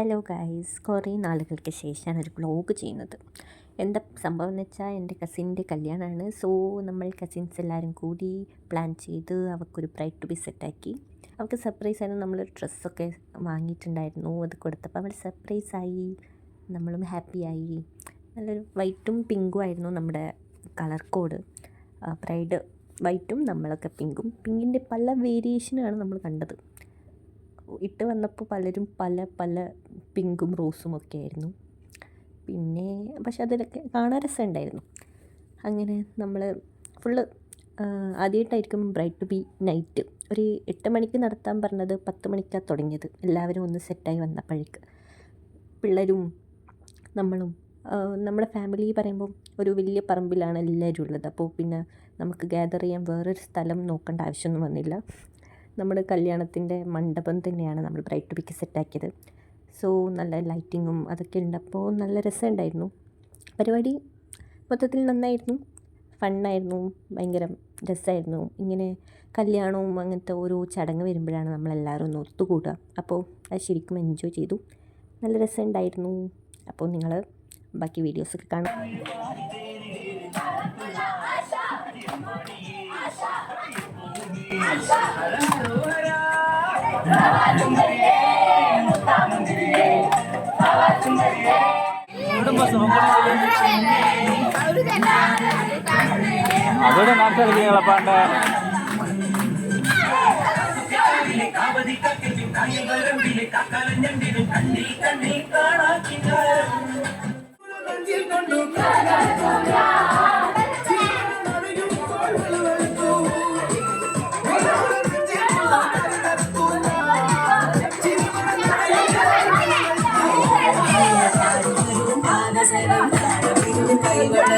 Hello guys, കുറേ നാളുകൾക്ക് ശേഷമാണ് ഒരു വ്ളോഗ് ചെയ്യുന്നത്. എന്താ സംഭവം എന്ന് വെച്ചാൽ എൻ്റെ കസിൻ്റെ കല്യാണമാണ്. സോ നമ്മൾ കസിൻസ് എല്ലാവരും കൂടി പ്ലാൻ ചെയ്ത് അവൾക്കൊരു ബ്രൈഡ് ടു ബി സെറ്റാക്കി. അവൾക്ക് സർപ്രൈസായിരുന്നു. നമ്മളൊരു ഡ്രസ്സൊക്കെ വാങ്ങിയിട്ടുണ്ടായിരുന്നു. അത് കൊടുത്തപ്പോൾ അവൾ സർപ്രൈസായി, നമ്മളും ഹാപ്പിയായി. നല്ലൊരു വൈറ്റും പിങ്കും ആയിരുന്നു നമ്മുടെ കളർ കോഡ്. ബ്രൈഡ് വൈറ്റും നമ്മളൊക്കെ പിങ്കും. പിങ്കിൻ്റെ പല വേരിയേഷനാണ് നമ്മൾ കണ്ടത്. ഇട്ട് വന്നപ്പോൾ പലരും പല പല പിങ്കും റോസും ഒക്കെ ആയിരുന്നു. പിന്നെ പക്ഷെ അതിലൊക്കെ കാണാൻ രസമുണ്ടായിരുന്നു. അങ്ങനെ നമ്മൾ ഫുള്ള് ആദ്യമായിട്ടായിരിക്കും ബ്രൈഡ് ടു ബി നൈറ്റ്. ഒരു 8 മണിക്ക് നടത്താൻ പറഞ്ഞത് 10 മണിക്കാണ് തുടങ്ങിയത്. എല്ലാവരും ഒന്ന് സെറ്റായി വന്നപ്പോഴേക്ക് പിള്ളേരും നമ്മളും നമ്മുടെ ഫാമിലി പറയുമ്പം ഒരു വലിയ പറമ്പിലാണ് എല്ലാവരും ഉള്ളത്. അപ്പോൾ പിന്നെ നമുക്ക് ഗ്യാദർ ചെയ്യാൻ വേറൊരു സ്ഥലം നോക്കേണ്ട ആവശ്യമൊന്നും വന്നില്ല. നമ്മുടെ കല്യാണത്തിൻ്റെ മണ്ഡപം തന്നെയാണ് നമ്മൾ ബ്രൈഡ് ടു ബിക്ക് സെറ്റാക്കിയത്. സോ നല്ല ലൈറ്റിങ്ങും അതൊക്കെ ഉണ്ടപ്പോൾ നല്ല രസമുണ്ടായിരുന്നു. പരിപാടി മൊത്തത്തിൽ നന്നായിരുന്നു, ഫണ്ണായിരുന്നു, ഭയങ്കര രസമായിരുന്നു. ഇങ്ങനെ കല്യാണവും അങ്ങനത്തെ ഓരോ ചടങ്ങ് വരുമ്പോഴാണ് നമ്മളെല്ലാവരും ഒന്ന് ഒത്തുകൂടുക. അപ്പോൾ അത് ശരിക്കും എൻജോയ് ചെയ്തു, നല്ല രസമുണ്ടായിരുന്നു. അപ്പോൾ നിങ്ങൾ ബാക്കി വീഡിയോസൊക്കെ കാണാം. അതോടെ നാട്ടിലിറങ്ങിയപ്പാണ്ട് കൈവട